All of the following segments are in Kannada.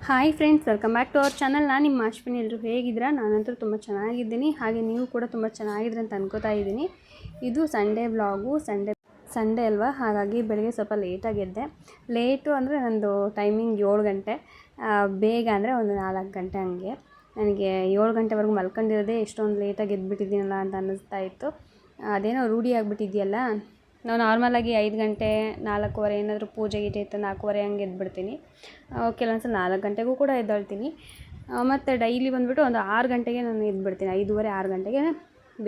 Hi friends, welcome back to our channel. ನಾನು ನಿಮ್ಮ ಅಶ್ವಿನಿ. ಎಲ್ಲರೂ ಹೇಗಿದ್ದೀರಾ? ನಾನಂತೂ ತುಂಬ ಚೆನ್ನಾಗಿದ್ದೀನಿ. ಹಾಗೆ ನೀವು ಕೂಡ ತುಂಬ ಚೆನ್ನಾಗಿದ್ರೆ ಅಂತ ಅನ್ಕೋತಾ ಇದ್ದೀನಿ. ಇದು ಸಂಡೇ ವ್ಲಾಗು. ಸಂಡೇ ಅಲ್ವಾ, ಹಾಗಾಗಿ ಬೆಳಗ್ಗೆ ಸ್ವಲ್ಪ ಲೇಟಾಗಿ ಎದ್ದೆ. ಲೇಟು ಅಂದರೆ ನಂದು ಟೈಮಿಂಗ್ 7 ಗಂಟೆ, ಬೇಗ ಅಂದರೆ ಒಂದು 4 ಗಂಟೆ ಹಂಗೆ. ನನಗೆ 7 ಗಂಟೆವರೆಗೂ ಮಲ್ಕೊಂಡಿರೋದೇ ಎಷ್ಟೊಂದು ಲೇಟಾಗಿ ಎದ್ಬಿಟ್ಟಿದ್ದೀನಲ್ಲ ಅಂತ ಅನ್ನಿಸ್ತಾ ಇತ್ತು. ಅದೇನೋ ರೂಢಿ ಆಗಿಬಿಟ್ಟಿದೆಯಲ್ಲ. ನಾವು ನಾರ್ಮಲಾಗಿ 5 ಗಂಟೆ 4:15 ಏನಾದರೂ ಪೂಜೆ ಗೀಜೆ ಇತ್ತು 4:15 ಹಂಗೆ ಎದ್ಬಿಡ್ತೀನಿ. ಕೆಲವೊಂದು ಸಲ 4 ಗಂಟೆಗೂ ಕೂಡ ಎದ್ದೇಳ್ತೀನಿ. ಮತ್ತು ಡೈಲಿ ಬಂದುಬಿಟ್ಟು ಒಂದು 6 ಗಂಟೆಗೆ ನಾನು ಎದ್ಬಿಡ್ತೀನಿ. 5:30 6 ಗಂಟೆಗೆ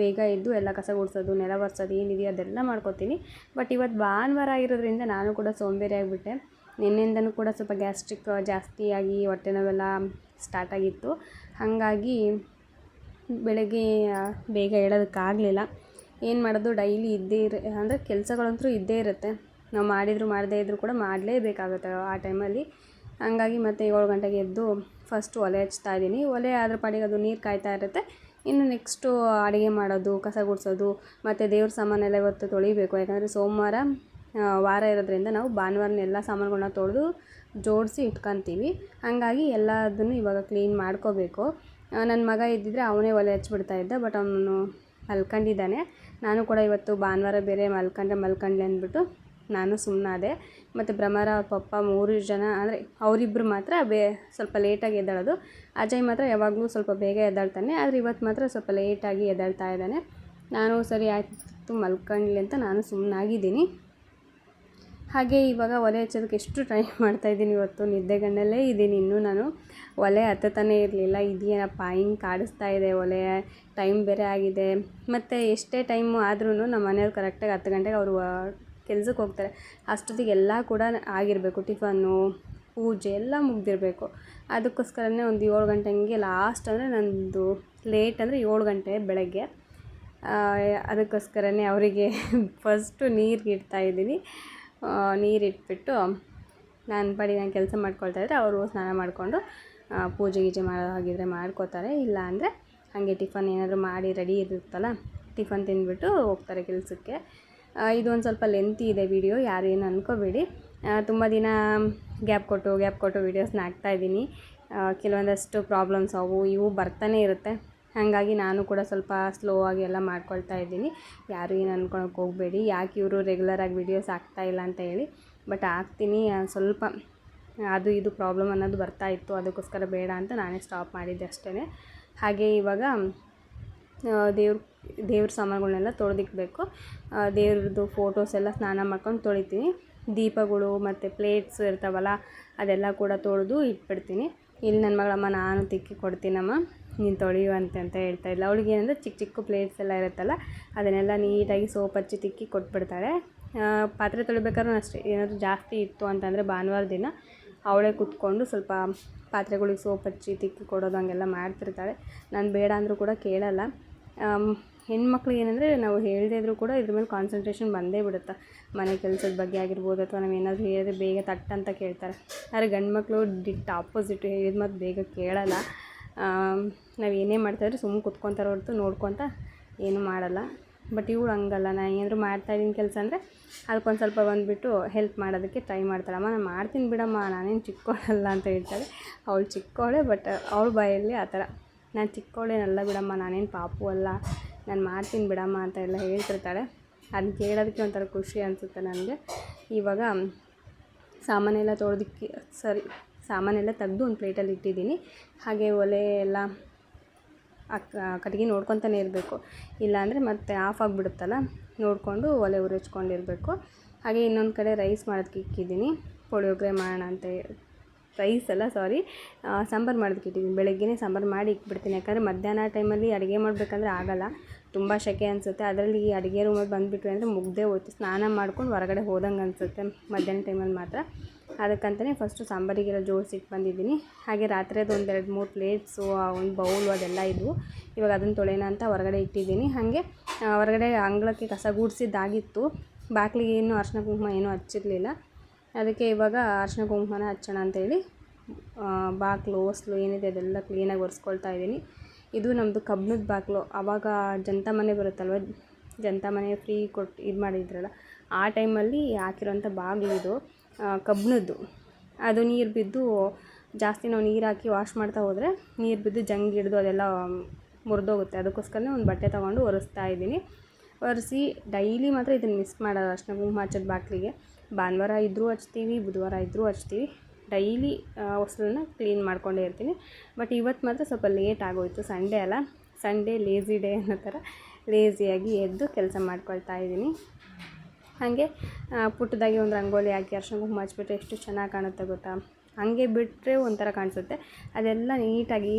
ಬೇಗ ಎದ್ದು ಎಲ್ಲ ಕಸ ಗುಡಿಸೋದು, ನೆಲ ಒರೆಸೋದು ಏನಿದೆಯೋ ಅದೆಲ್ಲ ಮಾಡ್ಕೋತೀನಿ. ಬಟ್ ಇವತ್ತು ಭಾನುವಾರ ಆಗಿರೋದ್ರಿಂದ ನಾನು ಕೂಡ ಸೋಂಬೇರಿ ಆಗಿಬಿಟ್ಟೆ. ನಿನ್ನೆಯಿಂದನೂ ಕೂಡ ಸ್ವಲ್ಪ ಗ್ಯಾಸ್ಟ್ರಿಕ್ ಜಾಸ್ತಿಯಾಗಿ ಹೊಟ್ಟೆ ನೋವೆಲ್ಲ ಸ್ಟಾರ್ಟ್ ಆಗಿತ್ತು. ಹಾಗಾಗಿ ಬೆಳಗ್ಗೆ ಬೇಗ ಏಳೋದಕ್ಕಾಗಲಿಲ್ಲ. ಏನು ಮಾಡೋದು, ಡೈಲಿ ಅಂದರೆ ಕೆಲಸಗಳಂತೂ ಇದ್ದೇ ಇರುತ್ತೆ. ನಾವು ಮಾಡದೇ ಇದ್ದರೂ ಕೂಡ ಮಾಡಲೇಬೇಕಾಗುತ್ತೆ ಆ ಟೈಮಲ್ಲಿ. ಹಂಗಾಗಿ ಮತ್ತೆ 7 ಗಂಟೆಗೆ ಎದ್ದು ಫಸ್ಟು ಒಲೆ ಹಚ್ತಾ ಇದ್ದೀನಿ. ಒಲೆ ಅದ್ರ ಪಾಡಿಗೆ ಅದು ನೀರು ಕಾಯ್ತಾ ಇರುತ್ತೆ. ಇನ್ನು ನೆಕ್ಸ್ಟು ಅಡುಗೆ ಮಾಡೋದು, ಕಸ ಗುಡಿಸೋದು, ಮತ್ತು ದೇವ್ರ ಸಾಮಾನೆಲ್ಲ ಇವತ್ತು ತೊಳಿಬೇಕು. ಯಾಕಂದರೆ ಸೋಮವಾರ ವಾರ ಇರೋದ್ರಿಂದ ನಾವು ಭಾನುವಾರನ ಎಲ್ಲ ಸಾಮಾನುಗಳನ್ನ ತೊಳೆದು ಜೋಡಿಸಿ ಇಟ್ಕೊತೀವಿ. ಹಾಗಾಗಿ ಎಲ್ಲದನ್ನು ಇವಾಗ ಕ್ಲೀನ್ ಮಾಡ್ಕೋಬೇಕು. ನನ್ನ ಮಗ ಇದ್ದಿದ್ದರೆ ಅವನೇ ಒಲೆ ಹಚ್ಬಿಡ್ತಾ ಇದ್ದ. ಬಟ್ ಅವನು ಮಲ್ಕೊಂಡಿದ್ದಾನೆ. ನಾನು ಕೂಡ ಇವತ್ತು ಭಾನುವಾರ ಬೇರೆ ಮಲ್ಕೊಂಡ್ಲೆ ಅಂದ್ಬಿಟ್ಟು ನಾನು ಸುಮ್ಮನಾದೆ. ಮತ್ತು ಭ್ರಮರ ಅವ್ರ ಪಪ್ಪ 3 ಜನ ಅಂದರೆ ಅವರಿಬ್ಬರು ಮಾತ್ರ ಸ್ವಲ್ಪ ಲೇಟಾಗಿ ಎದ್ದೇಳೋದು. ಅಜಯ್ ಮಾತ್ರ ಯಾವಾಗಲೂ ಸ್ವಲ್ಪ ಬೇಗ ಎದ್ದೇಳ್ತಾನೆ. ಆದರೆ ಇವತ್ತು ಮಾತ್ರ ಸ್ವಲ್ಪ ಲೇಟಾಗಿ ಎದ್ದೇಳ್ತಾ ಇದ್ದಾನೆ. ನಾನು ಸರಿ ಆಯಿತು ಮಲ್ಕೊಂಡ್ಲಿ ಅಂತ ನಾನು ಸುಮ್ಮನಾಗಿದ್ದೀನಿ. ಹಾಗೆ ಇವಾಗ ಒಲೆ ಹಚ್ಚೋದಕ್ಕೆ ಎಷ್ಟು ಟ್ರೈ ಮಾಡ್ತಾಯಿದ್ದೀನಿ. ಇವತ್ತು ನಿದ್ದೆಗಣ್ಣಲ್ಲೇ ಇದ್ದೀನಿ. ಇನ್ನೂ ನಾನು ಒಲೆ ಹತ್ತತಾನೇ ಇರಲಿಲ್ಲ. ಇದೇನಪ್ಪ ಹಿಂಗೆ ಕಾಡಿಸ್ತಾ ಇದೆ ಒಲೆ, ಟೈಮ್ ಬೇರೆ ಆಗಿದೆ. ಮತ್ತು ಎಷ್ಟೇ ಟೈಮು ಆದ್ರೂ ನಮ್ಮ ಮನೆಯವ್ರು ಕರೆಕ್ಟಾಗಿ 10 ಗಂಟೆಗೆ ಅವರು ಕೆಲ್ಸಕ್ಕೆ ಹೋಗ್ತಾರೆ. ಅಷ್ಟೊತ್ತಿಗೆ ಎಲ್ಲ ಕೂಡ ಆಗಿರಬೇಕು. ಟಿಫನ್ನು, ಪೂಜೆ ಎಲ್ಲ ಮುಗ್ದಿರಬೇಕು. ಅದಕ್ಕೋಸ್ಕರನೇ ಒಂದು 7 ಗಂಟೆ ಹಂಗೆ ಲಾಸ್ಟ್ ಅಂದರೆ ನಂದು ಲೇಟ್ ಅಂದರೆ 7 ಗಂಟೆ ಬೆಳಗ್ಗೆ. ಅದಕ್ಕೋಸ್ಕರನೇ ಅವರಿಗೆ ಫಸ್ಟು ನೀರಿಗೆ ಇಡ್ತಾಯಿದ್ದೀನಿ. ನೀರಿಟ್ಬಿಟ್ಟು ನಾನು ಕೆಲಸ ಮಾಡ್ಕೊಳ್ತಾಯಿದ್ರೆ ಅವರು ಸ್ನಾನ ಮಾಡಿಕೊಂಡು ಪೂಜೆ ಗೀಜೆ ಮಾಡೋ ಹಾಗಿದ್ರೆ ಮಾಡ್ಕೋತಾರೆ. ಇಲ್ಲ ಅಂದರೆ ಹಾಗೆ ಟಿಫನ್ ಏನಾದರೂ ಮಾಡಿ ರೆಡಿ ಇರುತ್ತಲ್ಲ, ಟಿಫನ್ ತಿಂದುಬಿಟ್ಟು ಹೋಗ್ತಾರೆ ಕೆಲಸಕ್ಕೆ. ಇದೊಂದು ಸ್ವಲ್ಪ ಲೆಂತಿ ಇದೆ ವಿಡಿಯೋ, ಯಾರು ಏನು ಅಂದ್ಕೋಬೇಡಿ. ತುಂಬ ದಿನ ಗ್ಯಾಪ್ ಕೊಟ್ಟು ವೀಡಿಯೋಸ್ನ ಹಾಕ್ತಾಯಿದ್ದೀನಿ. ಕೆಲವೊಂದಷ್ಟು ಪ್ರಾಬ್ಲಮ್ಸ್ ಇವು ಬರ್ತಾನೆ ಇರುತ್ತೆ. ಹಾಗಾಗಿ ನಾನು ಕೂಡ ಸ್ವಲ್ಪ ಸ್ಲೋ ಆಗಿ ಎಲ್ಲ ಮಾಡ್ಕೊಳ್ತಾ ಇದ್ದೀನಿ. ಯಾರು ಏನು ಅಂದ್ಕೊಳಕ್ಕೆ ಹೋಗಬೇಡಿ, ಯಾಕೆ ಇವರು ರೆಗ್ಯುಲರಾಗಿ ವೀಡಿಯೋಸ್ ಹಾಕ್ತಾಯಿಲ್ಲ ಅಂತ ಹೇಳಿ. ಬಟ್ ಹಾಕ್ತೀನಿ. ಸ್ವಲ್ಪ ಅದು ಇದು ಪ್ರಾಬ್ಲಮ್ ಅನ್ನೋದು ಬರ್ತಾಯಿತ್ತು. ಅದಕ್ಕೋಸ್ಕರ ಬೇಡ ಅಂತ ನಾನೇ ಸ್ಟಾಪ್ ಮಾಡಿದ್ದೆ ಅಷ್ಟೇ. ಹಾಗೆ ಇವಾಗ ದೇವ್ರ ಸಾಮಾನುಗಳನ್ನೆಲ್ಲ ತೊಳೆದಿಕ್ಬೇಕು. ದೇವ್ರದ್ದು ಫೋಟೋಸ್ ಎಲ್ಲ ಸ್ನಾನ ಮಾಡ್ಕೊಂಡು ತೊಳಿತೀನಿ. ದೀಪಗಳು ಮತ್ತು ಪ್ಲೇಟ್ಸ್ ಇರ್ತಾವಲ್ಲ ಅದೆಲ್ಲ ಕೂಡ ತೊಳೆದು ಇಟ್ಬಿಡ್ತೀನಿ. ಇಲ್ಲಿ ನನ್ನ ಮಗಳಮ್ಮ ನಾನು ತಿಕ್ಕಿ ಕೊಡ್ತೀನಮ್ಮ, ನೀನು ತೊಳೆಯುವಂತೆ ಅಂತ ಹೇಳ್ತಾ ಇಲ್ಲ. ಅವಳಿಗೆ ಏನಂದರೆ ಚಿಕ್ಕ ಪ್ಲೇಟ್ಸ್ ಎಲ್ಲ ಇರುತ್ತಲ್ಲ ಅದನ್ನೆಲ್ಲ ನೀಟಾಗಿ ಸೋಪ್ ಹಚ್ಚಿ ತಿಕ್ಕಿ ಕೊಟ್ಬಿಡ್ತಾಳೆ. ಪಾತ್ರೆ ತೊಳಿಬೇಕಾದ್ರೂ ಅಷ್ಟೇ, ಏನಾದರೂ ಜಾಸ್ತಿ ಇತ್ತು ಅಂತಂದರೆ ಭಾನುವಾರ ದಿನ ಅವಳೇ ಕೂತ್ಕೊಂಡು ಸ್ವಲ್ಪ ಪಾತ್ರೆಗಳಿಗೆ ಸೋಪ್ ಹಚ್ಚಿ ತಿಕ್ಕಿ ಕೊಡೋದು ಹಂಗೆಲ್ಲ ಮಾಡ್ತಿರ್ತಾಳೆ. ನಾನು ಬೇಡ ಅಂದರೂ ಕೂಡ ಕೇಳಲ್ಲ. ಹೆಣ್ಮಕ್ಳಿಗೆ ಏನಂದರೆ ನಾವು ಹೇಳದೇ ಇದ್ದರೂ ಕೂಡ ಇದ್ರ ಮೇಲೆ ಕಾನ್ಸಂಟ್ರೇಷನ್ ಬಂದೇ ಬಿಡುತ್ತೆ. ಮನೆ ಕೆಲಸದ ಬಗ್ಗೆ ಆಗಿರ್ಬೋದು, ಅಥವಾ ನಾವು ಏನಾದರೂ ಹೇಳಿದ್ರೆ ಬೇಗ ತಟ್ಟಂತ ಕೇಳ್ತಾರೆ. ಆದರೆ ಗಂಡು ಮಕ್ಕಳು ಆಪೋಸಿಟು, ಹೇಳಿದ ಮತ್ತು ಬೇಗ ಕೇಳಲ್ಲ. ನಾವು ಏನೇ ಮಾಡ್ತಾಯಿದ್ರೆ ಸುಮ್ಮನೆ ಕುತ್ಕೊತಾರೆ ಹೊರತು ನೋಡ್ಕೊತ ಏನೂ ಮಾಡಲ್ಲ. ಬಟ್ ಇವಳು ಹಂಗಲ್ಲ. ನಾನು ಏನಾದರೂ ಮಾಡ್ತಾಯಿದ್ದೀನಿ ಕೆಲಸ ಅಂದರೆ ಅದಕ್ಕೊಂದು ಸ್ವಲ್ಪ ಬಂದುಬಿಟ್ಟು ಹೆಲ್ಪ್ ಮಾಡೋದಕ್ಕೆ ಟ್ರೈ ಮಾಡ್ತಾಳಮ್ಮ. ನಾನು ಮಾಡ್ತೀನಿ ಬಿಡಮ್ಮ, ನಾನೇನು ಚಿಕ್ಕವಳಲ್ಲ ಅಂತ ಹೇಳ್ತಾಳೆ. ಅವಳು ಚಿಕ್ಕವಳೆ, ಬಟ್ ಅವಳ ಬಾಯಲ್ಲಿ ಆ ಥರ ನಾನು ಚಿಕ್ಕವಳೇನಲ್ಲ ಬಿಡಮ್ಮ, ನಾನೇನು ಪಾಪು ಅಲ್ಲ, ನಾನು ಮಾಡ್ತೀನಿ ಬಿಡಮ್ಮ ಅಂತ ಎಲ್ಲ ಹೇಳ್ತಿರ್ತಾಳೆ. ಅದನ್ನ ಕೇಳೋದಕ್ಕೆ ಒಂಥರ ಖುಷಿ ಅನಿಸುತ್ತೆ ನನಗೆ. ಇವಾಗ ಸಾಮಾನೆಲ್ಲ ಸಾಮಾನೆಲ್ಲ ತೆಗೆದು ಒಂದು ಪ್ಲೇಟಲ್ಲಿ ಇಟ್ಟಿದ್ದೀನಿ. ಹಾಗೆ ಒಲೆ ಎಲ್ಲ ಕಟ್ಟಿಗೆ ನೋಡ್ಕೊತಾನೆ ಇರಬೇಕು. ಇಲ್ಲಾಂದರೆ ಮತ್ತೆ ಆಫ್ ಆಗಿಬಿಡುತ್ತಲ್ಲ, ನೋಡಿಕೊಂಡು ಒಲೆ ಉರಿಸ್ಕೊಂಡಿರಬೇಕು. ಹಾಗೆ ಇನ್ನೊಂದು ಕಡೆ ರೈಸ್ ಮಾಡೋದಕ್ಕೆ ಇಕ್ಕಿದ್ದೀನಿ. ಪುಳಿಯೋಗರೆ ಮಾಡೋಣ ಅಂತ ಸಾಂಬಾರು ಮಾಡೋದಕ್ಕೆ ಇಟ್ಟಿದ್ದೀನಿ. ಬೆಳಗ್ಗೆನೇ ಸಾಂಬಾರು ಮಾಡಿ ಇಕ್ಬಿಡ್ತೀನಿ. ಯಾಕಂದರೆ ಮಧ್ಯಾಹ್ನ ಟೈಮಲ್ಲಿ ಅಡುಗೆ ಮಾಡಬೇಕಂದ್ರೆ ಆಗೋಲ್ಲ, ತುಂಬ ಸೆಕೆ ಅನಿಸುತ್ತೆ. ಅದರಲ್ಲಿ ಅಡುಗೆ ರೂಮಲ್ಲಿ ಬಂದುಬಿಟ್ವಿ ಅಂದರೆ ಮುಗ್ದೇ ಹೋಯ್ತು. ಸ್ನಾನ ಮಾಡ್ಕೊಂಡು ಹೊರಗಡೆ ಹೋದಂಗೆ ಅನಿಸುತ್ತೆ ಮಧ್ಯಾಹ್ನ ಟೈಮಲ್ಲಿ ಮಾತ್ರ. ಅದಕ್ಕಂತಲೇ ಫಸ್ಟು ಸಾಂಬಾರಿಗೆಲ್ಲ ಜೋಡಿಸಿಟ್ಟು ಬಂದಿದ್ದೀನಿ. ಹಾಗೆ ರಾತ್ರಿದು ಒಂದು 2-3 ಪ್ಲೇಟ್ಸು, ಒಂದು ಬೌಲು ಅದೆಲ್ಲ ಇದ್ವು. ಇವಾಗ ಅದನ್ನು ತೊಳೆಯೋಣ ಅಂತ ಹೊರಗಡೆ ಇಟ್ಟಿದ್ದೀನಿ. ಹಾಗೆ ಹೊರಗಡೆ ಅಂಗಳಕ್ಕೆ ಕಸ ಗುಡಿಸಿದ್ದಾಗಿತ್ತು. ಬಾಗಿಲಿಗೆ ಏನೂ ಅರಿಶಿನ ಕುಂಕುಮ ಏನೂ ಹಚ್ಚಿರಲಿಲ್ಲ. ಅದಕ್ಕೆ ಇವಾಗ ಅರಿಶಿನ ಕುಂಕುಮನ ಹಚ್ಚೋಣ ಅಂತೇಳಿ ಬಾಗಿಲು ಹೊಸ್ಲು ಏನಿದೆ ಅದೆಲ್ಲ ಕ್ಲೀನಾಗಿ ಒರೆಸ್ಕೊಳ್ತಾ ಇದ್ದೀನಿ. ಇದು ನಮ್ಮದು ಕಬ್ಬಿಣದ ಬಾಗಿಲು. ಆವಾಗ ಜನತಾ ಮನೆ ಬರುತ್ತಲ್ವ, ಜನತಾ ಮನೆ ಫ್ರೀ ಕೊಟ್ಟು ಇದು ಮಾಡಿದ್ರಲ್ಲ, ಆ ಟೈಮಲ್ಲಿ ಹಾಕಿರೋಂಥ ಬಾಗಿಲು ಇದು. ಕಬ್ಬಿಣದ್ದು. ಅದು ನೀರು ಬಿದ್ದು ಜಾಸ್ತಿ ನಾವು ನೀರು ಹಾಕಿ ವಾಶ್ ಮಾಡ್ತಾ ಹೋದರೆ ನೀರು ಬಿದ್ದು ಜಂಗ್ ಹಿಡಿದು ಅದೆಲ್ಲ ಮುರಿದೋಗುತ್ತೆ. ಅದಕ್ಕೋಸ್ಕರನೇ ಒಂದು ಬಟ್ಟೆ ತೊಗೊಂಡು ಒರೆಸ್ತಾ ಇದ್ದೀನಿ. ಒರೆಸಿ ಡೈಲಿ ಮಾತ್ರ ಇದನ್ನು ಮಿಸ್ ಮಾಡೋದು ಅರಿಶಿನ ಕುಂಕುಮ ಹಚ್ಚೋದು ಬಾಗಿಲಿಗೆ. ಭಾನುವಾರ ಇದ್ದರೂ ಹಚ್ತೀವಿ, ಬುಧವಾರ ಇದ್ದರೂ ಹಚ್ತೀವಿ. ಡೈಲಿ ಹೊಸಲನ್ನ ಕ್ಲೀನ್ ಮಾಡ್ಕೊಂಡೇ ಇರ್ತೀನಿ. ಬಟ್ ಇವತ್ತು ಮಾತ್ರ ಸ್ವಲ್ಪ ಲೇಟ್ ಆಗೋಯಿತು. ಸಂಡೇ ಅಲ್ಲ, ಸಂಡೇ ಲೇಝಿ ಡೇ ಅನ್ನೋ ಥರ ಲೇಝಿಯಾಗಿ ಎದ್ದು ಕೆಲಸ ಮಾಡ್ಕೊಳ್ತಾ ಇದ್ದೀನಿ. ಹಾಗೆ ಪುಟ್ಟದಾಗಿ ಒಂದು ರಂಗೋಲಿ ಹಾಕಿ ಅರಿಶಿನ ಕುಂಕುಮ ಹಚ್ಬಿಟ್ರೆ ಎಷ್ಟು ಚೆನ್ನಾಗಿ ಕಾಣುತ್ತೆ ಗೊತ್ತಾ. ಹಾಗೆ ಬಿಟ್ಟರೆ ಒಂಥರ ಕಾಣಿಸುತ್ತೆ. ಅದೆಲ್ಲ ನೀಟಾಗಿ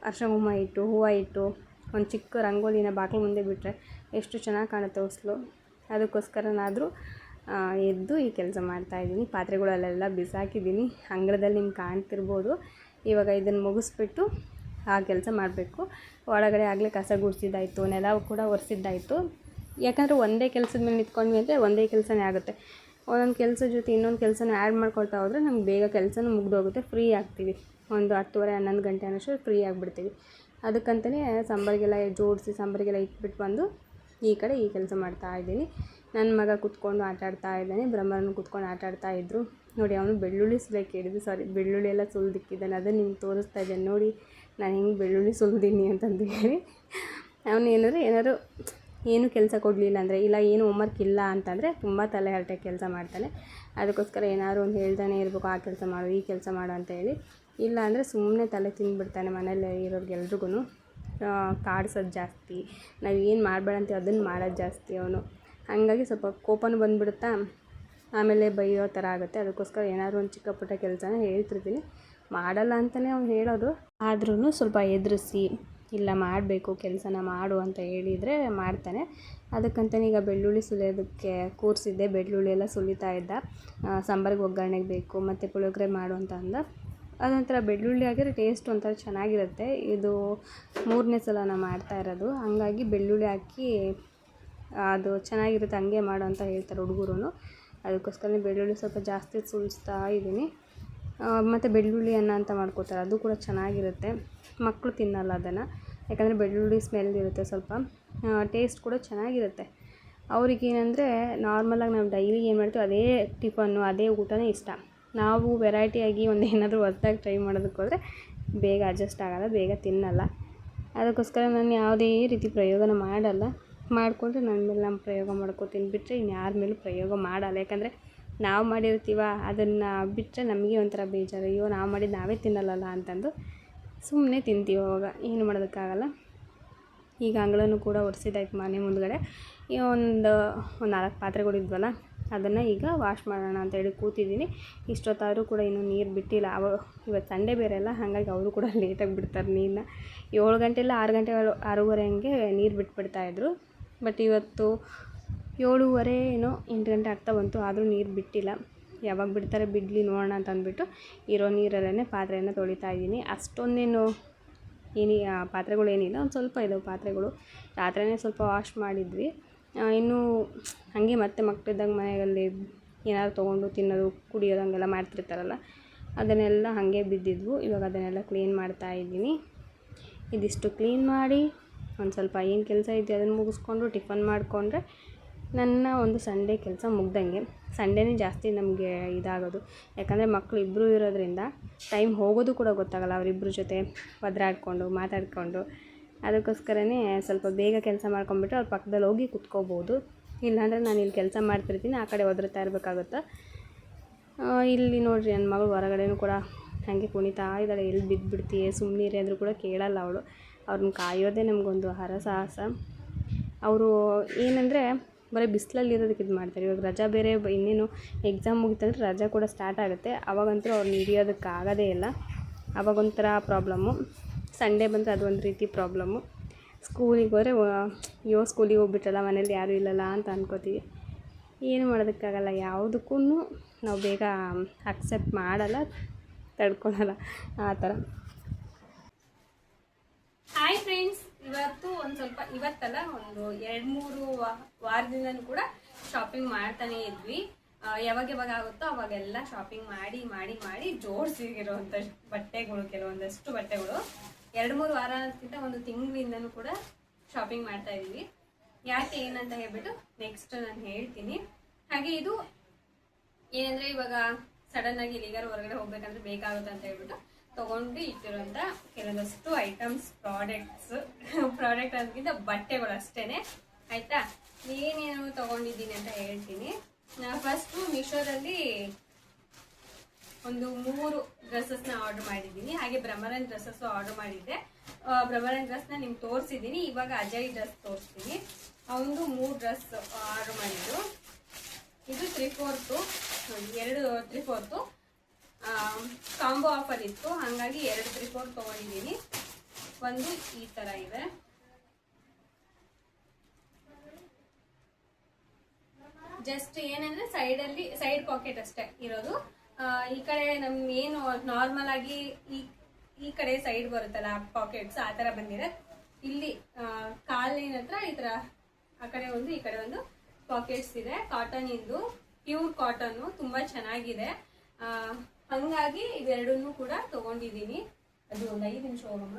ಅರಿಶಿನ ಕುಂಕುಮ ಇಟ್ಟು, ಹೂವು ಇಟ್ಟು, ಒಂದು ಚಿಕ್ಕ ರಂಗೋಲಿನ ಬಾಗಿಲು ಮುಂದೆ ಬಿಟ್ಟರೆ ಎಷ್ಟು ಚೆನ್ನಾಗಿ ಕಾಣುತ್ತೆ ಹೊಸಲು. ಅದಕ್ಕೋಸ್ಕರನಾದರೂ ಎದ್ದು ಈ ಕೆಲಸ ಮಾಡ್ತಾಯಿದ್ದೀನಿ. ಪಾತ್ರೆಗಳಲ್ಲೆಲ್ಲ ಬಿಸಾಕಿದ್ದೀನಿ. ಅಂಗಳದಲ್ಲಿ ನಿಮ್ಗೆ ಕಾಣ್ತಿರ್ಬೋದು. ಇವಾಗ ಇದನ್ನು ಮುಗಿಸ್ಬಿಟ್ಟು ಆ ಕೆಲಸ ಮಾಡಬೇಕು. ಒಳಗಡೆ ಆಗಲೇ ಕಸ ಗುಡಿಸಿದ್ದಾಯಿತು, ನೆಲ ಕೂಡ ಒರೆಸಿದ್ದಾಯಿತು. ಯಾಕಂದರೆ ಒಂದೇ ಕೆಲಸದ ಮೇಲೆ ನಿಂತ್ಕೊಂಡ್ವಿ ಅಂದರೆ ಒಂದೇ ಕೆಲಸನೇ ಆಗುತ್ತೆ. ಒಂದೊಂದು ಕೆಲಸದ ಜೊತೆ ಇನ್ನೊಂದು ಕೆಲಸನ ಆ್ಯಡ್ ಮಾಡ್ಕೊಳ್ತಾ ಹೋದರೆ ನಮ್ಗೆ ಬೇಗ ಕೆಲಸನೂ ಮುಗಿದೋಗುತ್ತೆ, ಫ್ರೀ ಆಗ್ತೀವಿ. ಒಂದು 10:30 11 ಗಂಟೆ ಅನ್ನೋಷ್ಟು ಫ್ರೀ ಆಗಿಬಿಡ್ತೀವಿ. ಅದಕ್ಕಂತಲೇ ಸಾಂಬಾರಿಗೆಲ್ಲ ಜೋಡಿಸಿ ಸಾಂಬಾರಿಗೆಲ್ಲ ಇಟ್ಬಿಟ್ಟು ಬಂದು ಈ ಕಡೆ ಈ ಕೆಲಸ ಮಾಡ್ತಾಯಿದ್ದೀನಿ. ನನ್ನ ಮಗ ಕೂತ್ಕೊಂಡು ಆಟಾಡ್ತಾ ಇದ್ದಾನೆ. ಬ್ರಹ್ಮನು ಕೂತ್ಕೊಂಡು ಆಟಾಡ್ತಾಯಿದ್ರು. ನೋಡಿ, ಅವನು ಬೆಳ್ಳುಳ್ಳಿ ಸುಲಿಯೋಕ್ಕೆ ಹಿಡಿದು ಬೆಳ್ಳುಳ್ಳಿ ಎಲ್ಲ ಸುಲಿದಿಕ್ಕಿದ್ದಾನೆ. ಅದನ್ನು ನಿಮ್ಗೆ ತೋರಿಸ್ತಾ ಇದ್ದೇನೆ ನೋಡಿ ನಾನು ಹೆಂಗೆ ಬೆಳ್ಳುಳ್ಳಿ ಸುಲಿದೀನಿ ಅಂತಂದು ಹೇಳಿ. ಅವನು ಏನಾದ್ರು ಏನು ಕೆಲಸ ಕೊಡಲಿಲ್ಲ ಅಂದರೆ, ಇಲ್ಲ ಏನು ಹೋಮ್ವರ್ಕ್ ಇಲ್ಲ ಅಂತಂದರೆ ತುಂಬ ತಲೆ ಹರಟೆ ಕೆಲಸ ಮಾಡ್ತಾನೆ. ಅದಕ್ಕೋಸ್ಕರ ಏನಾದ್ರು ಒಂದು ಹೇಳ್ತಾನೆ ಇರಬೇಕು, ಆ ಕೆಲಸ ಮಾಡು, ಈ ಕೆಲಸ ಮಾಡು ಅಂತ ಹೇಳಿ. ಇಲ್ಲ ಅಂದರೆ ಸುಮ್ಮನೆ ತಲೆ ತಿಂದುಬಿಡ್ತಾನೆ. ಮನೇಲಿ ಇರೋರಿಗೆಲ್ರಿಗೂ ಕಾಡ್ಸೋದು ಜಾಸ್ತಿ, ನಾವು ಏನು ಮಾಡಬೇಡ ಅಂತೀವಿ ಅದನ್ನು ಮಾಡೋದು ಜಾಸ್ತಿ ಅವನು. ಹಾಗಾಗಿ ಸ್ವಲ್ಪ ಕೋಪನೂ ಬಂದುಬಿಡುತ್ತಾ, ಆಮೇಲೆ ಬೈಯೋ ಥರ ಆಗುತ್ತೆ. ಅದಕ್ಕೋಸ್ಕರ ಏನಾದರೂ ಒಂದು ಚಿಕ್ಕ ಪುಟ್ಟ ಕೆಲಸನ ಹೇಳ್ತಿರ್ತೀನಿ. ಮಾಡಲ್ಲ ಅಂತಲೇ ಅವ್ನು ಹೇಳೋದು, ಆದ್ರೂ ಸ್ವಲ್ಪ ಎದುರಿಸಿ ಇಲ್ಲ ಮಾಡಬೇಕು ಕೆಲಸನ ಮಾಡು ಅಂತ ಹೇಳಿದರೆ ಮಾಡ್ತಾನೆ. ಅದಕ್ಕಂತಲೇ ಈಗ ಬೆಳ್ಳುಳ್ಳಿ ಸುಲಿಯೋದಕ್ಕೆ ಕೂರಿಸಿದ್ದೆ. ಬೆಳ್ಳುಳ್ಳಿ ಎಲ್ಲ ಸುಲಿತಾ ಇದ್ದ. ಸಾಂಬಾರಿಗೆ ಒಗ್ಗರಣೆಗೆ ಬೇಕು ಮತ್ತು ಪುಳಿಯೋಗರೆ ಮಾಡು ಅಂತ ಅಂದ. ಅದೊಂಥರ ಬೆಳ್ಳುಳ್ಳಿ ಆಗಿದ್ರೆ ಟೇಸ್ಟ್ ಒಂಥರ ಚೆನ್ನಾಗಿರುತ್ತೆ. ಇದು 3ನೇ ಸಲ ನಾನು ಮಾಡ್ತಾ ಇರೋದು. ಹಂಗಾಗಿ ಬೆಳ್ಳುಳ್ಳಿ ಹಾಕಿ ಅದು ಚೆನ್ನಾಗಿರುತ್ತೆ, ಹಂಗೆ ಮಾಡು ಅಂತ ಹೇಳ್ತಾರೆ ಹುಡುಗರು. ಅದಕ್ಕೋಸ್ಕರ ಬೆಳ್ಳುಳ್ಳಿ ಸ್ವಲ್ಪ ಜಾಸ್ತಿ ಸುಲಿಸ್ತಾ ಇದ್ದೀನಿ. ಮತ್ತು ಬೆಳ್ಳುಳ್ಳಿ ಅನ್ನ ಅಂತ ಮಾಡ್ಕೋತಾರೆ, ಅದು ಕೂಡ ಚೆನ್ನಾಗಿರುತ್ತೆ. ಮಕ್ಕಳು ತಿನ್ನಲ್ಲ ಅದನ್ನು, ಯಾಕಂದರೆ ಬೆಳ್ಳುಳ್ಳಿ ಸ್ಮೆಲ್ ಇರುತ್ತೆ ಸ್ವಲ್ಪ. ಟೇಸ್ಟ್ ಕೂಡ ಚೆನ್ನಾಗಿರುತ್ತೆ. ಅವ್ರಿಗೇನೆಂದರೆ ನಾರ್ಮಲಾಗಿ ನಾವು ಡೈಲಿ ಏನು ಮಾಡ್ತೀವಿ ಅದೇ ಟಿಫನ್ನು ಅದೇ ಊಟನೇ ಇಷ್ಟ. ನಾವು ವೆರೈಟಿಯಾಗಿ ಒಂದು ಏನಾದರೂ ಹೊಸ್ದಾಗಿ ಟ್ರೈ ಮಾಡೋದಕ್ಕೆ ಹೋದರೆ ಬೇಗ ಅಡ್ಜಸ್ಟ್ ಆಗೋಲ್ಲ, ಬೇಗ ತಿನ್ನಲ್ಲ. ಅದಕ್ಕೋಸ್ಕರ ನಾನು ಯಾವುದೇ ರೀತಿ ಪ್ರಯೋಗನ ಮಾಡಲ್ಲ. ಮಾಡಿಕೊಂಡ್ರೆ ನನ್ನ ಮೇಲೆ ನಾನು ಪ್ರಯೋಗ ಮಾಡ್ಕೋತೀನಿ, ಬಿಟ್ಟರೆ ಇನ್ಯಾರ ಮೇಲೂ ಪ್ರಯೋಗ ಮಾಡಲ್ಲ. ಯಾಕಂದರೆ ನಾವು ಮಾಡಿರ್ತೀವ, ಅದನ್ನು ಬಿಟ್ಟರೆ ನಮಗೆ ಒಂಥರ ಬೇಜಾರು. ಅಯ್ಯೋ ನಾವು ಮಾಡಿದ್ದು ನಾವೇ ತಿನ್ನಲ್ಲಲ್ಲ ಅಂತಂದು ಸುಮ್ಮನೆ ತಿಂತೀವಿ. ಅವಾಗ ಏನು ಮಾಡೋದಕ್ಕಾಗಲ್ಲ. ಈಗ ಅಂಗಳನೂ ಕೂಡ ಒರೆಸಿದಾಯ್ತು ಮನೆ ಮುಂದ್ಗಡೆ. ಒಂದು 4 ಪಾತ್ರೆಗಳಿದ್ವಲ್ಲ, ಅದನ್ನು ಈಗ ವಾಶ್ ಮಾಡೋಣ ಅಂತೇಳಿ ಕೂತಿದ್ದೀನಿ. ಇಷ್ಟೊತ್ತಾದರೂ ಕೂಡ ಇನ್ನೂ ನೀರು ಬಿಟ್ಟಿಲ್ಲ. ಇವತ್ತು ಸಂಡೇ ಬೇರೆ ಅಲ್ಲ, ಹಾಗಾಗಿ ಅವರು ಕೂಡ ಲೇಟಾಗಿ ಬಿಡ್ತಾರೆ ನೀರನ್ನ. 7 ಗಂಟೆ ಇಲ್ಲ 6 ಗಂಟೆ 6:30 ಹಂಗೆ ನೀರು ಬಿಟ್ಬಿಡ್ತಾಯಿದ್ರು. ಬಟ್ ಇವತ್ತು 7:30 ಏನೋ 8 ಗಂಟೆ ಆಗ್ತಾ ಬಂತು, ಆದರೂ ನೀರು ಬಿಟ್ಟಿಲ್ಲ. ಯಾವಾಗ ಬಿಡ್ತಾರೆ ಬಿಡಲಿ ನೋಡೋಣ ಅಂತ ಅಂದ್ಬಿಟ್ಟು ಇರೋ ನೀರಲ್ಲೇ ಪಾತ್ರೆಯನ್ನು ತೊಳಿತಾ ಇದ್ದೀನಿ. ಅಷ್ಟೊಂದೇನು ಪಾತ್ರೆಗಳೇನಿಲ್ಲ, ಒಂದು ಸ್ವಲ್ಪ ಇದಾವೆ ಪಾತ್ರೆಗಳು. ರಾತ್ರಿಯೇ ಸ್ವಲ್ಪ ವಾಶ್ ಮಾಡಿದ್ವಿ. ಇನ್ನೂ ಹಾಗೆ ಮತ್ತೆ ಮಕ್ಕಳಿದ್ದಾಗ ಮನೆಯಲ್ಲಿ ಏನಾದ್ರು ತೊಗೊಂಡು ತಿನ್ನೋದು ಕುಡಿಯೋದು ಹಂಗೆಲ್ಲ ಮಾಡ್ತಿರ್ತಾರಲ್ಲ, ಅದನ್ನೆಲ್ಲ ಹಾಗೆ ಬಿದ್ದಿದ್ವು. ಇವಾಗ ಅದನ್ನೆಲ್ಲ ಕ್ಲೀನ್ ಮಾಡ್ತಾಯಿದ್ದೀನಿ. ಇದಿಷ್ಟು ಕ್ಲೀನ್ ಮಾಡಿ ಒಂದು ಸ್ವಲ್ಪ ಏನು ಕೆಲಸ ಇದೆ ಅದನ್ನು ಮುಗಿಸ್ಕೊಂಡು ಟಿಫನ್ ಮಾಡಿಕೊಂಡ್ರೆ ನನ್ನ ಒಂದು ಸಂಡೇ ಕೆಲಸ ಮುಗ್ದಂಗೆ. ಸಂಡೇನೇ ಜಾಸ್ತಿ ನಮಗೆ ಇದಾಗೋದು, ಯಾಕಂದರೆ ಮಕ್ಕಳು ಇಬ್ಬರು ಇರೋದ್ರಿಂದ ಟೈಮ್ ಹೋಗೋದು ಕೂಡ ಗೊತ್ತಾಗಲ್ಲ ಅವರಿಬ್ಬರ ಜೊತೆ ಒದರಾಡ್ಕೊಂಡು ಮಾತಾಡಿಕೊಂಡು. ಅದಕ್ಕೋಸ್ಕರನೇ ಸ್ವಲ್ಪ ಬೇಗ ಕೆಲಸ ಮಾಡ್ಕೊಂಬಿಟ್ರೆ ಅವ್ರ ಪಕ್ಕದಲ್ಲಿ ಹೋಗಿ ಕುತ್ಕೋಬೋದು. ಇಲ್ಲಾಂದರೆ ನಾನು ಇಲ್ಲಿ ಕೆಲಸ ಮಾಡ್ತಿರ್ತೀನಿ, ಆ ಕಡೆ ಒದರ್ತಾ ಇರಬೇಕಾಗುತ್ತೆ. ಇಲ್ಲಿ ನೋಡಿರಿ ನನ್ನ ಮಗಳು ಹೊರಗಡೆನೂ ಕೂಡ ಹಾಗೆ ಕುಣಿತಾ ಇದ್ದಾಳೆ. ಎಲ್ಲಿ ಬಿದ್ದುಬಿಡ್ತೀಯೇ ಸುಮ್ಮನಿರಿ ಅಂದರೂ ಕೂಡ ಕೇಳಲ್ಲ ಅವಳು. ಅವ್ರನ್ನ ಕಾಯೋದೇ ನಮಗೊಂದು ಹರಸಾಹಸ. ಅವರು ಏನಂದರೆ ಬರೀ ಬಿಸಿಲಲ್ಲಿ ಇರೋದಕ್ಕೆ ಇದು ಮಾಡ್ತಾರೆ. ಇವಾಗ ರಜಾ ಬೇರೆ, ಇನ್ನೇನು ಎಕ್ಸಾಮ್ ಮುಗಿತಂದ್ರೆ ರಜಾ ಕೂಡ ಸ್ಟಾರ್ಟ್ ಆಗುತ್ತೆ. ಅವಾಗಂತೂ ಅವ್ರನ್ನ ಹಿಡಿಯೋದಕ್ಕೆ ಆಗೋದೇ ಇಲ್ಲ. ಅವಾಗೊಂಥರ ಪ್ರಾಬ್ಲಮ್ಮು. ಸಂಡೇ ಬಂದರೆ ಅದೊಂದು ರೀತಿ ಪ್ರಾಬ್ಲಮ್ಮು. ಸ್ಕೂಲಿಗೆ ಹೋದರೆ ಸ್ಕೂಲಿಗೆ ಹೋಗ್ಬಿಟ್ರಲ್ಲ ಮನೇಲಿ ಯಾರೂ ಇಲ್ಲಲ್ಲ ಅಂತ ಅನ್ಕೋತೀವಿ. ಏನು ಮಾಡೋದಕ್ಕಾಗಲ್ಲ, ಯಾವುದಕ್ಕೂ ನಾವು ಬೇಗ ಅಕ್ಸೆಪ್ಟ್ ಮಾಡಲ್ಲ, ತಡ್ಕೊಳಲ್ಲ ಆ ಥರ. ಹಾಯ್ ಫ್ರೆಂಡ್ಸ್, ಇವತ್ತು ಒಂದು ಸ್ವಲ್ಪ, ಇವತ್ತಲ್ಲ ಒಂದು 2-3 ವಾರದಿಂದನೂ ಕೂಡ ಶಾಪಿಂಗ್ ಮಾಡ್ತಾನೆ ಇದ್ವಿ. ಯಾವಾಗ ಆಗುತ್ತೋ ಅವಾಗೆಲ್ಲ ಶಾಪಿಂಗ್ ಮಾಡಿ ಜೋಡಿಸಿರೋಂಥ ಬಟ್ಟೆಗಳು, ಕೆಲವೊಂದಷ್ಟು ಬಟ್ಟೆಗಳು 2-3 ವಾರ ಅನ್ನೋದಕ್ಕಿಂತ ಒಂದು ತಿಂಗಳಿಂದನೂ ಕೂಡ ಶಾಪಿಂಗ್ ಮಾಡ್ತಾ ಇದ್ದೀವಿ. ಯಾಕೆ ಏನಂತ ಹೇಳ್ಬಿಟ್ಟು ನೆಕ್ಸ್ಟ್ ನಾನು ಹೇಳ್ತೀನಿ. ಹಾಗೆ ಇದು ಏನಂದರೆ ಇವಾಗ ಸಡನ್ನಾಗಿ ಎಲ್ಲಿಗಾರು ಹೊರಗಡೆ ಹೋಗ್ಬೇಕಂದ್ರೆ ಬೇಕಾಗುತ್ತೆ ಅಂತ ಹೇಳ್ಬಿಟ್ಟು ತಗೊಂಡು ಇಟ್ಟಿರೋಂಥ ಕೆಲವಷ್ಟು ಐಟಮ್ಸ್ ಪ್ರಾಡಕ್ಟ್ ಅದಕ್ಕಿಂತ ಬಟ್ಟೆಗಳು ಅಷ್ಟೇನೆ ಆಯ್ತಾ. ಏನೇನು ತಗೊಂಡಿದ್ದೀನಿ ಅಂತ ಹೇಳ್ತೀನಿ. ಫಸ್ಟು ಮೀಶೋದಲ್ಲಿ ಒಂದು 3 ಡ್ರೆಸ್ಸಸ್ನ ಆರ್ಡರ್ ಮಾಡಿದ್ದೀನಿ. ಹಾಗೆ ಬ್ರಹ್ಮರನ್ ಡ್ರೆಸ್ಸಸ್ ಆರ್ಡರ್ ಮಾಡಿದ್ದೆ. ಬ್ರಹ್ಮರನ್ ಡ್ರೆಸ್ನ ನಿಮ್ಗೆ ತೋರಿಸಿದ್ದೀನಿ. ಇವಾಗ ಅಜಯ್ ಡ್ರೆಸ್ ತೋರಿಸ್ತೀನಿ. ಅವನು 3 ಡ್ರೆಸ್ ಆರ್ಡರ್ ಮಾಡಿದ್ದು. ಇದು 3/4 2 3/4 ಕಾಂಬೋ ಆಫರ್ ಇತ್ತು, ಹಾಗಾಗಿ 2 3/4 ತಗೊಂಡಿದ್ದೀನಿ. ಒಂದು ಈ ತರ ಇದೆ. ಜಸ್ಟ್ ಏನಂದ್ರೆ ಸೈಡ್ ಪಾಕೆಟ್ ಅಷ್ಟೇ ಇರೋದು. ಈ ಕಡೆ ನಮ್ ಏನು ನಾರ್ಮಲ್ ಆಗಿ ಈ ಕಡೆ ಸೈಡ್ ಬರುತ್ತಲ್ಲ ಪಾಕೆಟ್ಸ್, ಆ ತರ ಬಂದಿದೆ. ಇಲ್ಲಿ ಕಾಲಿನ ಹತ್ರ ಈ ತರ ಆ ಕಡೆ ಒಂದು ಈ ಕಡೆ ಒಂದು ಪಾಕೆಟ್ಸ್ ಇದೆ. ಕಾಟನ್ ಇಂದು ಪ್ಯೂರ್ ಕಾಟನ್, ತುಂಬಾ ಚೆನ್ನಾಗಿದೆ. ಹಂಗಾಗಿ ಇವೆರಡನ್ನೂ ಕೂಡ ತಗೊಂಡಿದ್ದೀನಿ. ಅದು ಒಂದು 5 ನಿಮಿಷ ಹೋಗಮ್ಮ.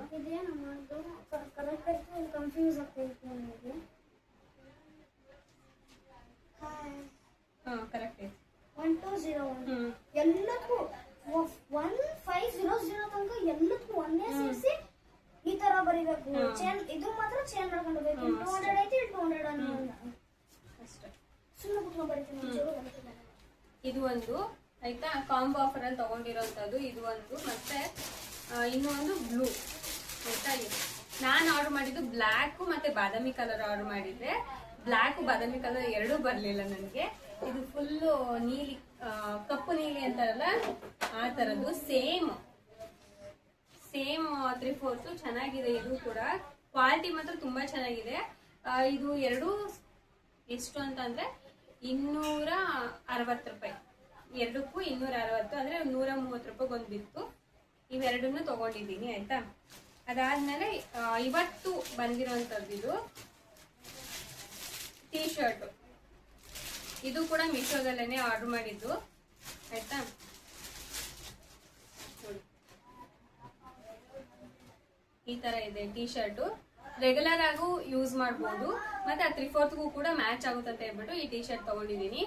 ಕರೆಕ್ಟ್ 1201 ಎಲ್ಲಕ್ಕೂ 1500 ತನಕ ಎಲ್ಲಕ್ಕೂ ಒಂದೇ ಸೇರಿಸಿ ಈ ತರ ಬರೀಬೇಕು. ಇದು ಮಾತ್ರ ಚೇಂಜ್ ಮಾಡ್ಕೊಂಡು ಬೇಕು. 200 ಐತಿ 200 ಅಷ್ಟೇ. ಸುಮ್ಮನೆ ಕುತ್ಕೊಂಡು ಬರೀತೀನಿ. ಇದು ಒಂದು ಆಯ್ತಾ, ಕಾಂಬೋ ಆಫರ್ ಅಲ್ಲಿ ತಗೊಂಡಿರೋಂಥದ್ದು. ಇದು ಒಂದು, ಮತ್ತೆ ಇನ್ನೂ ಒಂದು ಬ್ಲೂ ಆಯ್ತಾ. ನಾನು ಆರ್ಡರ್ ಮಾಡಿದ್ದು ಬ್ಲ್ಯಾಕ್ ಮತ್ತೆ ಬಾದಾಮಿ ಕಲರ್ ಆರ್ಡರ್ ಮಾಡಿದ್ದೆ. ಬ್ಲ್ಯಾಕ್ ಬಾದಾಮಿ ಕಲರ್ ಎರಡೂ ಬರ್ಲಿಲ್ಲ ನನಗೆ. ಇದು ಫುಲ್ಲು ನೀಲಿ, ಕಪ್ಪು ನೀಲಿ ಅಂತಾರಲ್ಲ ಆ ತರದ್ದು ಸೇಮ್ 3/4 ಚೆನ್ನಾಗಿದೆ. ಇದು ಕೂಡ ಕ್ವಾಲಿಟಿ ಮಾತ್ರ ತುಂಬಾ ಚೆನ್ನಾಗಿದೆ. ಇದು ಎರಡು ಎಷ್ಟು ಅಂತ ಅಂದ್ರೆ 260 ರೂಪಾಯಿ. ಎರಡಕ್ಕೂ 260 ಅಂದ್ರೆ 130 ರೂಪಾಯಿಗೆ ಒಂದು ಬಿತ್ತು. ಇವೆರಡನ್ನು ತಗೊಂಡಿದ್ದೀನಿ ಆಯ್ತಾ. ಅದಾದ್ಮೇಲೆ ಇವತ್ತು ಬಂದಿರೋಂಥದ್ದು ಇದು ಟೀ ಶರ್ಟ್. ಇದು ಕೂಡ ಮೀಶೋದಲ್ಲೇನೆ ಆರ್ಡರ್ ಮಾಡಿದ್ದು ಆಯ್ತಾ. ಈ ತರ ಇದೆ ಟೀ ಶರ್ಟ್. ರೆಗ್ಯುಲರ್ ಆಗು ಯೂಸ್ ಮಾಡ್ಬೋದು, ಮತ್ತೆ ಆ 3/4 ಕೂಡ ಮ್ಯಾಚ್ ಆಗುತ್ತೆ ಅಂತ ಹೇಳ್ಬಿಟ್ಟು ಈ ಟೀ ಶರ್ಟ್ ತಗೊಂಡಿದ್ದೀನಿ.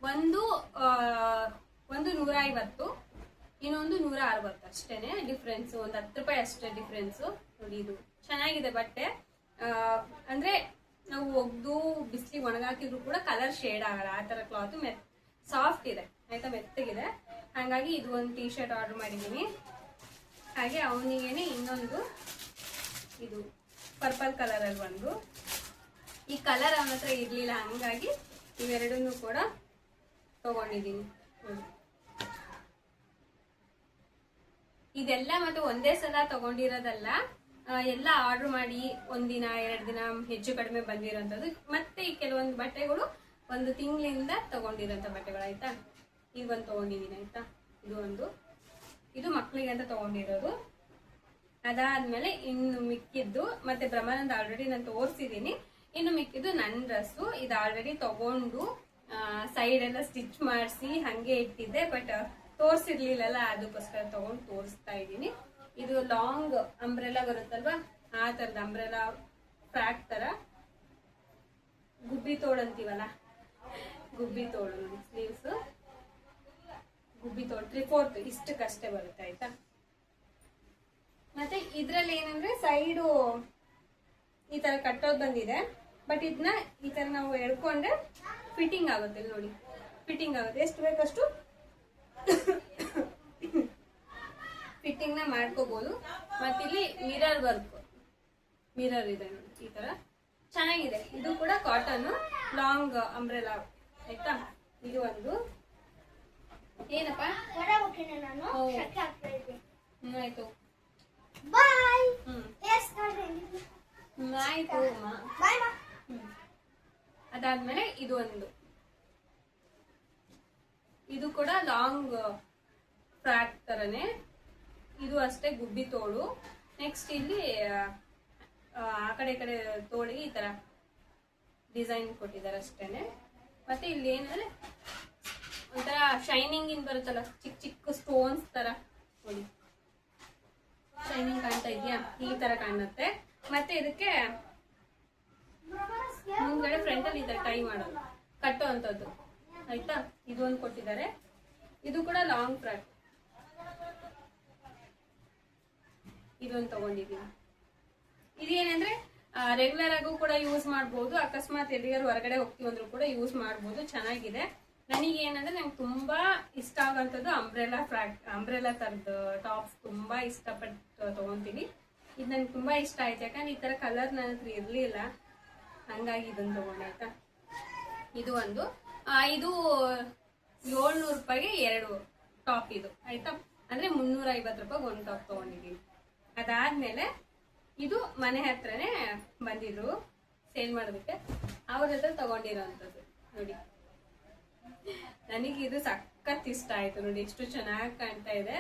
ಒಂದು 150, ಇನ್ನೊಂದು 160 ಅಷ್ಟೇನೆ ಡಿಫ್ರೆನ್ಸ್. ಒಂದು 10 ರೂಪಾಯಿ ಅಷ್ಟೇ ಡಿಫ್ರೆನ್ಸ್. ನೋಡಿ ಇದು ಚೆನ್ನಾಗಿದೆ ಬಟ್ಟೆ. ಅಂದ್ರೆ ನಾವು ಒಗ್ದು ಬಿಸಿಲಿಗೆ ಒಣಗಾಕಿದ್ರು ಕೂಡ ಕಲರ್ ಶೇಡ್ ಆಗಲ್ಲ. ಆ ತರ ಕ್ಲಾತ್ ಸಾಫ್ಟ್ ಇದೆ ಆಯ್ತಾ, ಮೆತ್ತಗಿದೆ. ಹಾಗಾಗಿ ಇದು ಒಂದು ಟೀ ಶರ್ಟ್ ಆರ್ಡರ್ ಮಾಡಿದ್ದೀನಿ. ಹಾಗೆ ಅವನಿಗೇನೆ ಇನ್ನೊಂದು ಇದು ಪರ್ಪಲ್ ಕಲರ್ ಅಲ್ಲಿ ಒಂದು. ಈ ಕಲರ್ ಅವನ ಹತ್ರ ಇರ್ಲಿಲ್ಲ, ಹಂಗಾಗಿ ಇವೆರಡನ್ನು ಕೂಡ ತಗೊಂಡಿದ್ದೀನಿ. ಇದೆಲ್ಲ ಮತ್ತೆ ಒಂದೇ ಸಲ ತಗೊಂಡಿರೋದಲ್ಲ, ಎಲ್ಲ ಆರ್ಡರ್ ಮಾಡಿ 1 ದಿನ 2 ದಿನ ಹೆಚ್ಚು ಕಡಿಮೆ ಬಂದಿರೋಂಥದ್ದು. ಮತ್ತೆ ಈ ಕೆಲವೊಂದು ಬಟ್ಟೆಗಳು 1 ತಿಂಗಳಿಂದ ತಗೊಂಡಿರೋಂಥ ಬಟ್ಟೆಗಳು ಆಯ್ತಾ. ಇದು ಒಂದು ತಗೊಂಡಿದ್ದೀನಿ ಆಯ್ತಾ. ಇದು ಒಂದು, ಇದು ಮಕ್ಕಳಿಗೆ ಅಂತ ತಗೊಂಡಿರೋದು. ಅದಾದ್ಮೇಲೆ ಇನ್ನು ಮಿಕ್ಕಿದ್ದು ಮತ್ತೆ ಬ್ರಹ್ಮಾನಂದ ಆಲ್ರೆಡಿ ನಾನು ತೋರಿಸಿದ್ದೀನಿ. ಇನ್ನು ಮಿಕ್ಕಿದ್ದು ನನ್ನ ಡ್ರೆಸ್ಸು. ಇದು ಆಲ್ರೆಡಿ ತಗೊಂಡು ಸೈಡ್ ಎಲ್ಲ ಸ್ಟಿಚ್ ಮಾಡಿಸಿ ಹಂಗೆ ಇಟ್ಟಿದ್ದೆ, ಬಟ್ ತೋರಿಸಿರ್ಲಿಲ್ಲಲ್ಲ, ಅದಕ್ಕೋಸ್ಕರ ತಗೊಂಡು ತೋರಿಸ್ತಾ ಇದ್ದೀನಿ. ಇದು ಲಾಂಗ್ ಅಂಬ್ರೆಲಾ ಬರುತ್ತಲ್ವಾ, ಆ ತರದ ಅಂಬ್ರೆಲಾ ಫ್ರಾಕ್ ತರ ಗುಬ್ಬಿ ತೋಳು ಅಂತೀವಲ್ಲ, ಗುಬ್ಬಿ ತೋಳು ಸ್ಲೀವ್ಸ್, ಗುಬ್ಬಿ ತೋಳು 3/4 ಇಷ್ಟಕ್ಕಷ್ಟೇ ಬರುತ್ತೆ ಆಯ್ತಾ. ಮತ್ತೆ ಇದ್ರಲ್ಲಿ ಏನಂದ್ರೆ ಸೈಡು ಈ ತರ ಕಟ್ಟೋದು ಬಂದಿದೆ, ಬಟ್ ಇದನ್ನ ಈ ತರ ನಾವು ಎಳ್ಕೊಂಡ್ರೆ ಫಿಟ್ಟಿಂಗ್ ಆಗುತ್ತೆ. ನೋಡಿ ಫಿಟ್ಟಿಂಗ್ ಆಗುತ್ತೆ, ಎಷ್ಟು ಬೇಕಷ್ಟು ಫಿಟ್ಟಿಂಗ್ ನ ಮಾಡ್ಕೋಬಹುದು. ಮತ್ತೆ ಇಲ್ಲಿ ಮಿರರ್ ಇದೆ ನೋಡಿ, ಈ ತರ ಚೆನ್ನಾಗಿದೆ. ಇದು ಕೂಡ ಕಾಟನ್ ಲಾಂಗ್ ಅಂಬ್ರೆಲಾ ಆಯ್ತಾ. ಇದು ಒಂದು ಏನಪ್ಪ ಆಯ್ತು ಆಯ್ತು. ಅದಾದ್ಮೇಲೆ ಇದು ಒಂದು, ಇದು ಕೂಡ ಲಾಂಗ್ ಫ್ರಾಕ್ ತರನೇ. ಇದು ಅಷ್ಟೇ ಗುಬ್ಬಿ ತೋಳು. ನೆಕ್ಸ್ಟ್ ಇಲ್ಲಿ ಆ ಕಡೆ ತೋಳಿಗೆ ಈ ತರ ಡಿಸೈನ್ ಕೊಟ್ಟಿದ್ದಾರೆ ಅಷ್ಟೇನೆ. ಮತ್ತೆ ಇಲ್ಲಿ ಏನಂದ್ರೆ ಒಂಥರ ಶೈನಿಂಗ್ ಇನ್ ಬರುತ್ತಲ್ಲ, ಚಿಕ್ಕ ಚಿಕ್ಕ ಸ್ಟೋನ್ಸ್ ತರ ನೋಡಿ, ಶೈನಿಂಗ್ ಕಾಣ್ತಾ ಇದೆಯಾ, ಈ ತರ ಕಾಣುತ್ತೆ. ಮತ್ತೆ ಇದಕ್ಕೆ ಮುಂದ್ಗಡೆ ಫ್ರಂಟ್ ಅಲ್ಲಿ ಈ ತರ ಟೈ ಮಾಡೋದು, ಕಟ್ಟೋ ಅಂತದ್ದು ಆಯ್ತಾ. ಇದು ಒಂದು ಕೊಟ್ಟಿದ್ದಾರೆ. ಇದು ಕೂಡ ಲಾಂಗ್ ಫ್ರಾಕ್ ಇದೊಂದು ತಗೊಂಡಿದ್ದೀನಿ. ಇದೇನಂದ್ರೆ ರೆಗ್ಯುಲರ್ ಆಗು ಕೂಡ ಯೂಸ್ ಮಾಡ್ಬೋದು, ಅಕಸ್ಮಾತ್ ಎಲ್ಲಿಗಾರು ಹೊರಗಡೆ ಹೋಗ್ತೀವಿ ಅಂದ್ರೂ ಕೂಡ ಯೂಸ್ ಮಾಡ್ಬೋದು. ಚೆನ್ನಾಗಿದೆ. ನನಗೆ ಏನಂದ್ರೆ ನಂಗೆ ತುಂಬಾ ಇಷ್ಟ ಆಗೋಂಥದ್ದು ಅಂಬ್ರೆಲಾ ತರದ ಟಾಪ್ಸ್ ತುಂಬಾ ಇಷ್ಟಪಟ್ಟು ತಗೊಂತೀನಿ. ಇದು ನಂಗೆ ತುಂಬಾ ಇಷ್ಟ ಆಯ್ತು, ಯಾಕಂದ್ರೆ ಈ ತರ ಕಲರ್ ನನ್ನ ಹತ್ರ ಇರ್ಲಿಲ್ಲ, ಹಂಗಾಗಿ ಇದನ್ನ ತಗೊಂಡಾಯ್ತಾ. ಇದು ಒಂದು ಇದು 700 ರೂಪಾಯಿಗೆ 2 ಟಾಪ್ ಇದು ಆಯ್ತಾ. ಅಂದ್ರೆ 350 ರೂಪಾಯಿಗೆ ಒಂದು ಟಾಪ್ ತಗೊಂಡಿದ್ದೀನಿ. ಅದಾದ್ಮೇಲೆ ಇದು ಮನೆ ಹತ್ರನೇ ಬಂದಿದ್ರು ಸೇಲ್ ಮಾಡೋದಕ್ಕೆ, ಅವ್ರ ಹತ್ರ ತಗೊಂಡಿರೋಂಥದ್ದು ನೋಡಿ. ನನಗೆ ಇದು ಸಖತ್ ಇಷ್ಟ ಆಯ್ತು ನೋಡಿ, ಎಷ್ಟು ಚೆನ್ನಾಗಿ ಕಾಣ್ತಾ ಇದೆ.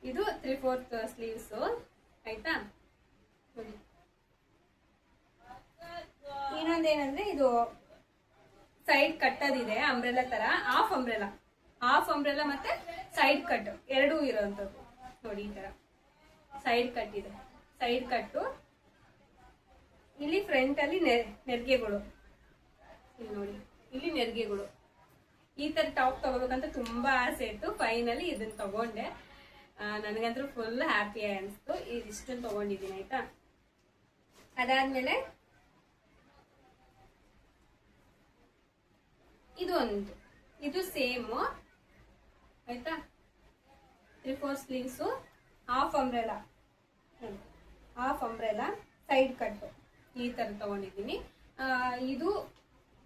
ಇದು 3/4 ಸ್ಲೀವ್ಸ್ ಆಯ್ತಾ ನೋಡಿ. ಇನ್ನೊಂದೇನಂದ್ರೆ ಇದು ಸೈಡ್ ಕಟ್ಟೋದಿದೆ, ಅಂಬ್ರೆಲಾ ತರ, ಹಾಫ್ ಅಂಬ್ರೆಲಾ ಮತ್ತೆ ಸೈಡ್ ಕಟ್ ಎರಡೂ ಇರೋಂಥದ್ದು ನೋಡಿ. ಈ ತರ ಸೈಡ್ ಕಟ್ ಇದೆ, ಸೈಡ್ ಕಟ್ಟು. ಇಲ್ಲಿ ಫ್ರಂಟ್ ಅಲ್ಲಿ ನೆರಿಗೆಗಳು ಇಲ್ಲಿ ನೋಡಿ, ಇಲ್ಲಿ ನೆರಿಗೆಗಳು. ಈ ತರ ಟಾಪ್ ತಗೋಬೇಕಂತ ತುಂಬಾ ಆಸೆ ಇತ್ತು, ಫೈನಲಿ ಇದನ್ನ ತಗೊಂಡೆ. ನನಗಂತೂ ಫುಲ್ ಹ್ಯಾಪಿ ಅನಿಸ್ತು. ಇದಿಷ್ಟನ್ನು ತಗೊಂಡಿದ್ದೀನಿ ಆಯ್ತಾ. ಅದಾದ್ಮೇಲೆ ಇದು ಸೇಮ್ ಆಯ್ತಾ. 3/4 sleeves, half umbrella side cut ಈ ತರ ತಗೊಂಡಿದ್ದೀನಿ.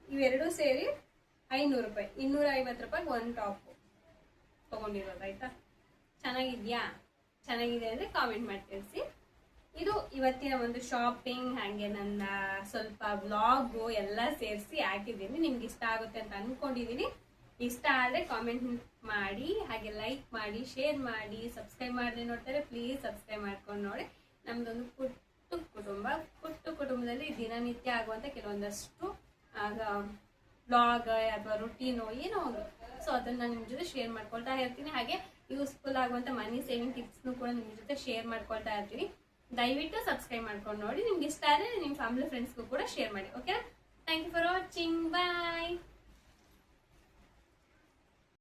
ಇವೆರಡು ಸೇರಿ 500 ರೂಪಾಯಿ, 250 ರೂಪಾಯಿಗೆ ಒಂದು ಟಾಪ್ ತಗೊಂಡಿರೋದು ಆಯ್ತಾ. ಚೆನ್ನಾಗಿದೆ ಅಂದ್ರೆ ಕಾಮೆಂಟ್ ಮಾಡಿ ತಿಳಿಸಿ. ಇದು ಇವತ್ತಿನ ಒಂದು ಶಾಪಿಂಗ್, ಹಾಗೆ ನನ್ನ ಸ್ವಲ್ಪ ಬ್ಲಾಗು ಎಲ್ಲ ಸೇರಿಸಿ ಹಾಕಿದ್ದೀನಿ. ನಿಮ್ಗೆ ಇಷ್ಟ ಆಗುತ್ತೆ ಅಂತ ಅನ್ಕೊಂಡಿದ್ದೀನಿ. ಇಷ್ಟ ಆದರೆ ಕಾಮೆಂಟ್ ಮಾಡಿ, ಹಾಗೆ ಲೈಕ್ ಮಾಡಿ, ಶೇರ್ ಮಾಡಿ. ಸಬ್ಸ್ಕ್ರೈಬ್ ಮಾಡದೆ ನೋಡ್ತಾರೆ ಪ್ಲೀಸ್ ಸಬ್ಸ್ಕ್ರೈಬ್ ಮಾಡ್ಕೊಂಡು ನೋಡಿ. ನಮ್ದೊಂದು ಪುಟ್ಟ ಕುಟುಂಬದಲ್ಲಿ ದಿನನಿತ್ಯ ಆಗುವಂತ ಕೆಲವೊಂದಷ್ಟು ಬ್ಲಾಗ್ ಅಥವಾ ರುಟೀನೋ ಏನೋ ಒಂದು, ಸೊ ಅದನ್ನ ನಾನು ನಿಮ್ಮ ಜೊತೆ ಶೇರ್ ಮಾಡ್ಕೊಳ್ತಾ ಇರ್ತೀನಿ. ಹಾಗೆ ಯೂಸ್ಫುಲ್ ಆಗುವಂತ ಮನಿ ಸೇವಿಂಗ್ ಟಿಪ್ಸ್ನು ಕೂಡ ನಿಮ್ಮ ಜೊತೆ ಶೇರ್ ಮಾಡ್ಕೊಳ್ತಾ ಇರ್ತೀನಿ. ದಯವಿಟ್ಟು ಸಬ್ಸ್ಕ್ರೈಬ್ ಮಾಡ್ಕೊಂಡು ನೋಡಿ. ನಿಮ್ಗೆ ಇಷ್ಟ ಆದರೆ ನಿಮ್ಮ ಫ್ಯಾಮಿಲಿ ಫ್ರೆಂಡ್ಸ್ಗೂ ಕೂಡ ಶೇರ್ ಮಾಡಿ. Okay, thank you for watching. Bye.